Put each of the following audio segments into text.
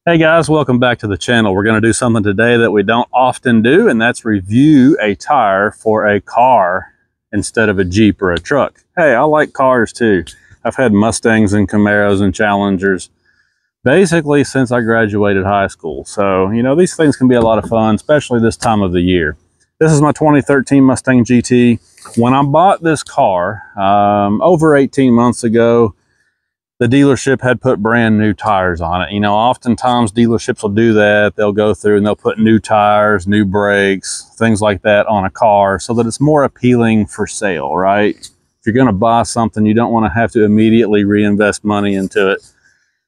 Hey guys, welcome back to the channel. We're going to do something today that we don't often do, and that's review a tire for a car instead of a Jeep or a truck. Hey, I like cars too. I've had Mustangs and Camaros and Challengers basically since I graduated high school. So, you know, these things can be a lot of fun, especially this time of the year. This is my 2013 Mustang GT. When I bought this car over 18 months ago, the dealership had put brand new tires on it. You know, oftentimes dealerships will do that. They'll go through and they'll put new tires, new brakes, things like that on a car so that it's more appealing for sale, right? If you're going to buy something, you don't want to have to immediately reinvest money into it.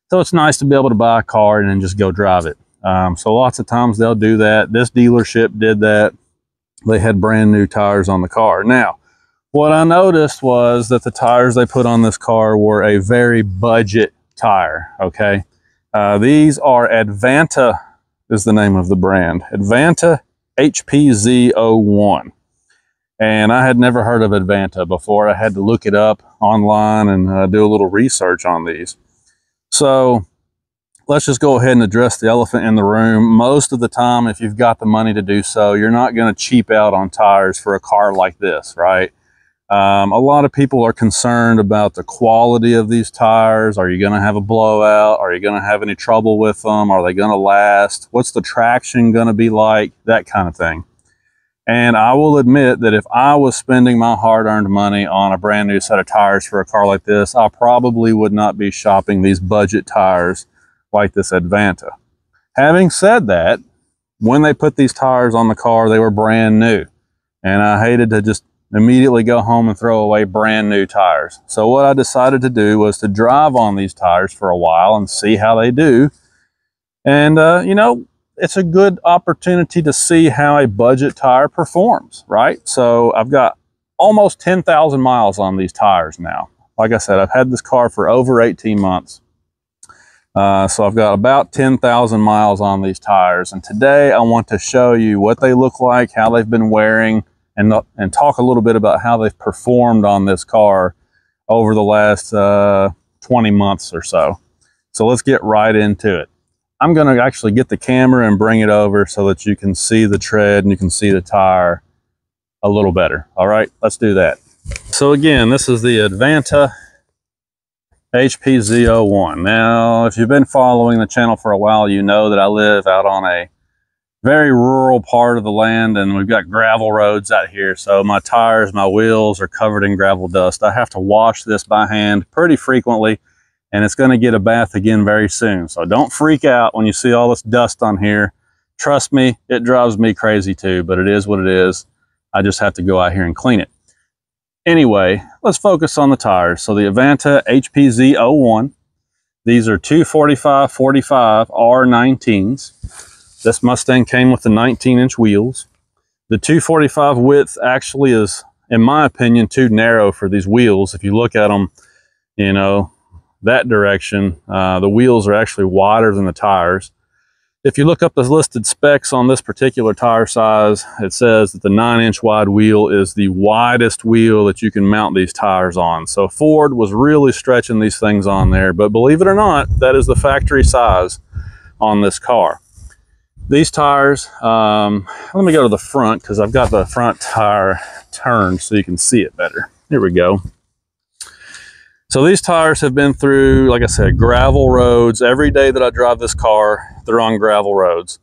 So it's nice to be able to buy a car and then just go drive it. So lots of times they'll do that. This dealership did that. They had brand new tires on the car. Now, what I noticed was that the tires they put on this car were a very budget tire, okay? These are Advanta is the name of the brand. Advanta HPZ-01. And I had never heard of Advanta before. I had to look it up online and do a little research on these. So let's just go ahead and address the elephant in the room. Most of the time, if you've got the money to do so, you're not going to cheap out on tires for a car like this, right? A lot of people are concerned about the quality of these tires. Are you going to have a blowout? Are you going to have any trouble with them? Are they going to last? What's the traction going to be like? That kind of thing. And I will admit that if I was spending my hard-earned money on a brand new set of tires for a car like this, I probably would not be shopping these budget tires like this Advanta. Having said that, when they put these tires on the car, they were brand new. And I hated to just immediately go home and throw away brand new tires. So what I decided to do was to drive on these tires for a while and see how they do. And, you know, it's a good opportunity to see how a budget tire performs, right? So I've got almost 10,000 miles on these tires now. Like I said, I've had this car for over 18 months. So I've got about 10,000 miles on these tires. And today I want to show you what they look like, how they've been wearing, and talk a little bit about how they've performed on this car over the last 20 months or so. So let's get right into it. I'm going to actually get the camera and bring it over so that you can see the tread and you can see the tire a little better. All right, let's do that. So again, this is the Advanta HPZ-01. Now, if you've been following the channel for a while, you know that I live out on a very rural part of the land, and we've got gravel roads out here. So my tires, my wheels are covered in gravel dust. I have to wash this by hand pretty frequently, and it's going to get a bath again very soon. So don't freak out when you see all this dust on here. Trust me, it drives me crazy too, but it is what it is. I just have to go out here and clean it. Anyway, let's focus on the tires. So the Advanta HPZ-01, these are 245/45 R19s. This Mustang came with the 19-inch wheels. The 245 width actually is, in my opinion, too narrow for these wheels. If you look at them, you know, that direction, the wheels are actually wider than the tires. If you look up the listed specs on this particular tire size, it says that the 9-inch wide wheel is the widest wheel that you can mount these tires on. So Ford was really stretching these things on there, but believe it or not, that is the factory size on this car. These tires, let me go to the front because I've got the front tire turned so you can see it better. Here we go. So these tires have been through, like I said, gravel roads. Every day that I drive this car, they're on gravel roads.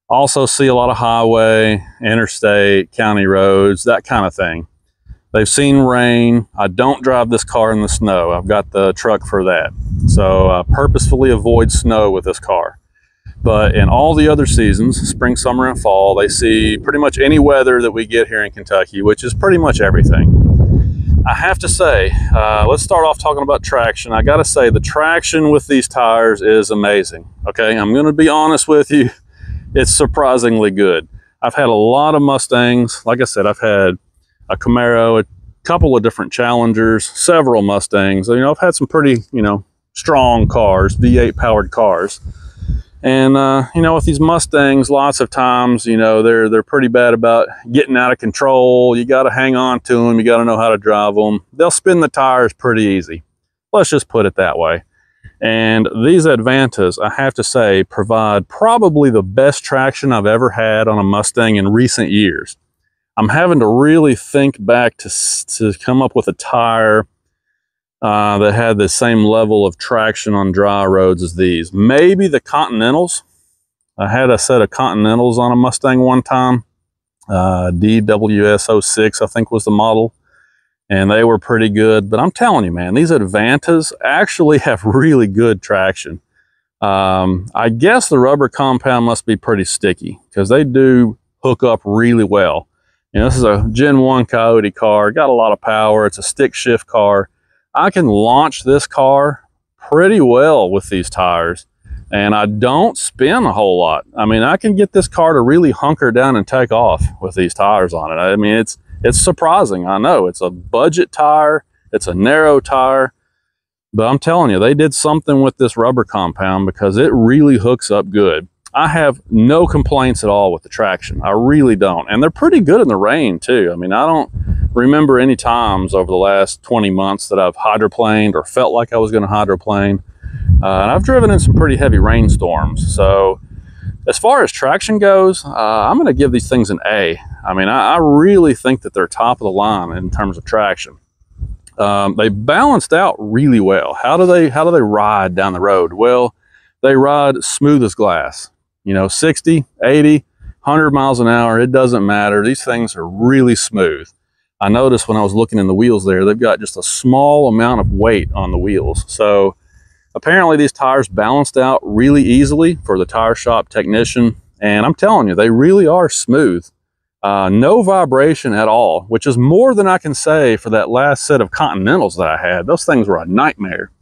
Also see a lot of highway, interstate, county roads, that kind of thing. They've seen rain. I don't drive this car in the snow. I've got the truck for that. So I purposefully avoid snow with this car. But in all the other seasons, spring, summer, and fall, they see pretty much any weather that we get here in Kentucky, which is pretty much everything. I have to say, let's start off talking about traction. I gotta say, the traction with these tires is amazing, okay? I'm gonna be honest with you, it's surprisingly good. I've had a lot of Mustangs. Like I said, I've had a Camaro, a couple of different Challengers, several Mustangs. You know, I've had some pretty, you know, strong cars, V8 powered cars. And, you know, with these Mustangs, lots of times, you know, they're pretty bad about getting out of control. You got to hang on to them. You got to know how to drive them. They'll spin the tires pretty easy. Let's just put it that way. And these Advantas, I have to say, provide probably the best traction I've ever had on a Mustang in recent years. I'm having to really think back to come up with a tire that had the same level of traction on dry roads as these. Maybe the Continentals. I had a set of Continentals on a Mustang one time. DWS-06, I think was the model. And they were pretty good. But I'm telling you, man, these Advantas actually have really good traction. I guess the rubber compound must be pretty sticky because they do hook up really well. You know, this is a Gen 1 Coyote car, got a lot of power. It's a stick shift car. I can launch this car pretty well with these tires, and I don't spin a whole lot. I mean, I can get this car to really hunker down and take off with these tires on it. I mean, it's surprising. I know it's a budget tire, it's a narrow tire, but I'm telling you, they did something with this rubber compound because it really hooks up good. I have no complaints at all with the traction. I really don't. And they're pretty good in the rain too. I mean, I don't remember any times over the last 20 months that I've hydroplaned or felt like I was going to hydroplane. And I've driven in some pretty heavy rainstorms. So as far as traction goes, I'm going to give these things an A. I mean, I really think that they're top of the line in terms of traction. They balanced out really well. How do they ride down the road? Well, they ride smooth as glass. You know, 60, 80, 100 miles an hour, it doesn't matter. These things are really smooth. I noticed when I was looking in the wheels there, they've got just a small amount of weight on the wheels. So apparently these tires balanced out really easily for the tire shop technician. And I'm telling you, they really are smooth. No vibration at all, which is more than I can say for that last set of Continentals that I had. Those things were a nightmare.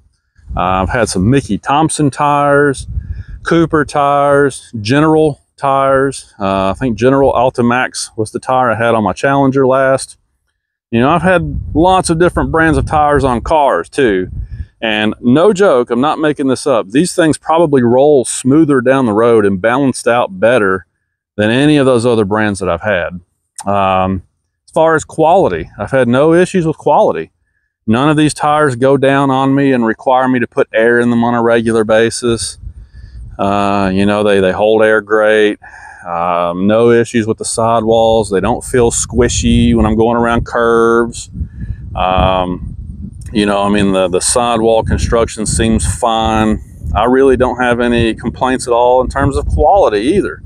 I've had some Mickey Thompson tires, Cooper tires, General tires. I think General Altimax was the tire I had on my Challenger last. You know, I've had lots of different brands of tires on cars too. And no joke, I'm not making this up. These things probably roll smoother down the road and balanced out better than any of those other brands that I've had. As far as quality, I've had no issues with quality. None of these tires go down on me and require me to put air in them on a regular basis. You know, they hold air great. No issues with the sidewalls. They don't feel squishy when I'm going around curves. You know, I mean, the sidewall construction seems fine. I really don't have any complaints at all in terms of quality either.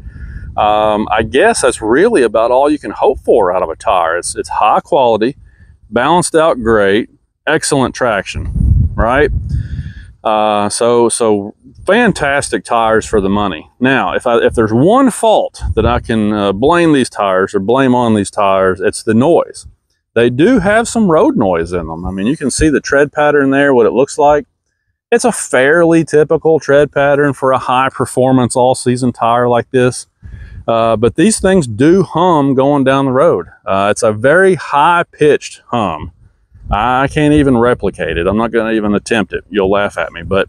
I guess that's really about all you can hope for out of a tire. It's high quality, balanced out great, excellent traction, right? So fantastic tires for the money. Now, if there's one fault that I can blame these tires or blame on these tires, it's the noise. They do have some road noise in them. I mean, you can see the tread pattern there, what it looks like. It's a fairly typical tread pattern for a high performance all season tire like this. But these things do hum going down the road. It's a very high pitched hum. I can't even replicate it. I'm not going to even attempt it. You'll laugh at me, but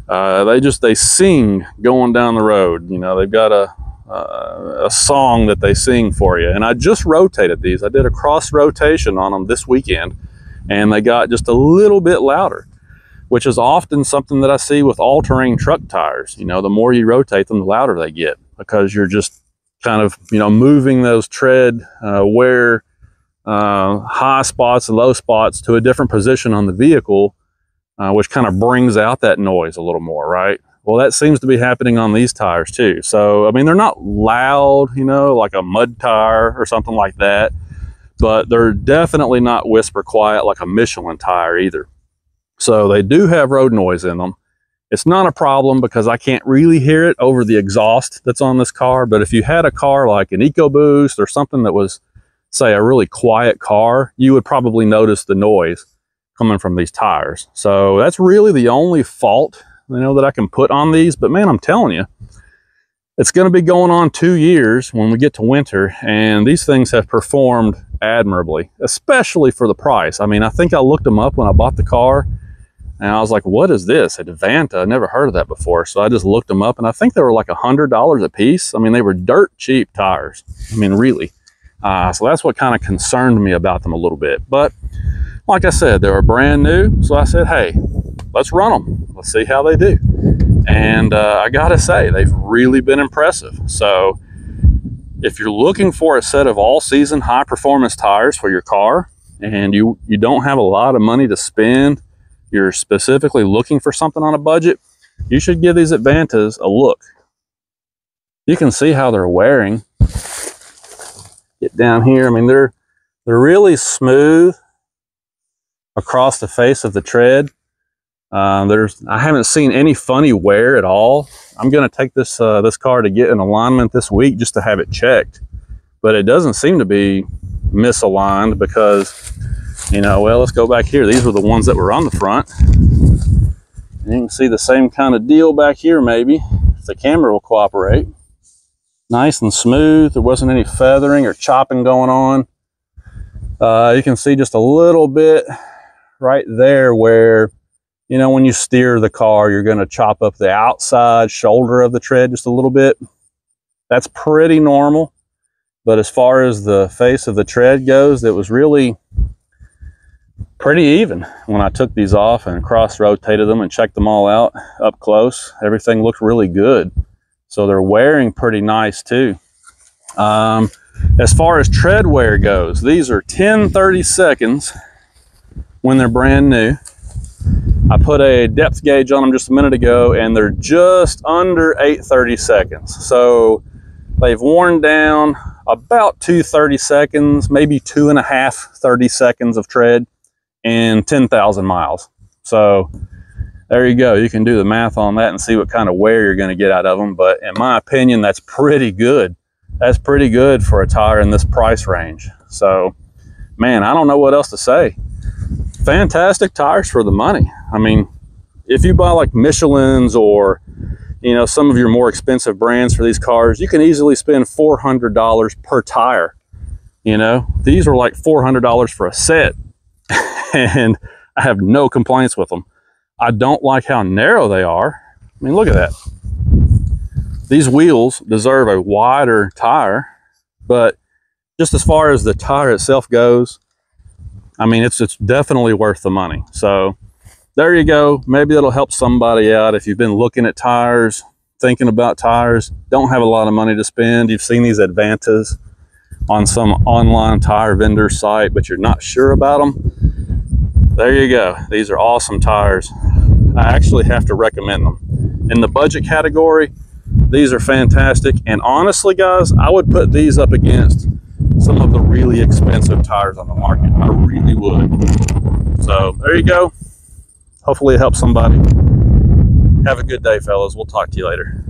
they sing going down the road. You know, they've got a song that they sing for you. And I just rotated these. I did a cross rotation on them this weekend, and they got just a little bit louder, which is often something that I see with all-terrain truck tires. You know, the more you rotate them, the louder they get, because you're just kind of, you know, moving those tread wear high spots and low spots to a different position on the vehicle, which kind of brings out that noise a little more, right? Well, that seems to be happening on these tires too. So, I mean, they're not loud, you know, like a mud tire or something like that, but they're definitely not whisper quiet like a Michelin tire either. So they do have road noise in them. It's not a problem because I can't really hear it over the exhaust that's on this car. But if you had a car like an EcoBoost or something that was, say, a really quiet car, you would probably notice the noise coming from these tires. So that's really the only fault, you know, that I can put on these. But man, I'm telling you, it's going to be going on 2 years when we get to winter, and these things have performed admirably, especially for the price. I mean, I think I looked them up when I bought the car, and I was like, what is this? Advanta? I never heard of that before. So I just looked them up, and I think they were like $100 a piece. I mean, they were dirt cheap tires. I mean, really. So that's what kind of concerned me about them a little bit. But like I said, they were brand new. So I said, hey, let's run them. Let's see how they do. And I gotta say, they've really been impressive. So if you're looking for a set of all-season high-performance tires for your car, and you don't have a lot of money to spend, you're specifically looking for something on a budget, you should give these Advantas a look. You can see how they're wearing. Get down here. I mean, they're really smooth across the face of the tread. I haven't seen any funny wear at all. I'm going to take this this car to get an alignment this week just to have it checked, but it doesn't seem to be misaligned because, you know, well, let's go back here. These were the ones that were on the front. And you can see the same kind of deal back here, maybe, if the camera will cooperate. Nice and smooth. There wasn't any feathering or chopping going on. You can see just a little bit right there where, you know, when you steer the car, you're going to chop up the outside shoulder of the tread just a little bit. That's pretty normal. But as far as the face of the tread goes, it was really pretty even. When I took these off and cross-rotated them and checked them all out up close, everything looked really good. So they're wearing pretty nice too. As far as tread wear goes, these are 10/32 when they're brand new. I put a depth gauge on them just a minute ago, and they're just under 8/32. So they've worn down about 2/32, maybe 2.5 30-seconds of tread in 10,000 miles. So there you go. You can do the math on that and see what kind of wear you're going to get out of them. But in my opinion, that's pretty good. That's pretty good for a tire in this price range. So, man, I don't know what else to say. Fantastic tires for the money. I mean, if you buy like Michelin's or, you know, some of your more expensive brands for these cars, you can easily spend $400 per tire. You know, these are like $400 for a set, and I have no complaints with them. I don't like how narrow they are. I mean, look at that. These wheels deserve a wider tire, but just as far as the tire itself goes, I mean, it's definitely worth the money. So there you go. Maybe that'll help somebody out if you've been looking at tires, thinking about tires, don't have a lot of money to spend. You've seen these Advantas on some online tire vendor site, but you're not sure about them. There you go. These are awesome tires. I actually have to recommend them. In the budget category, these are fantastic. And honestly, guys, I would put these up against some of the really expensive tires on the market. I really would. So there you go. Hopefully it helps somebody. Have a good day, fellas. We'll talk to you later.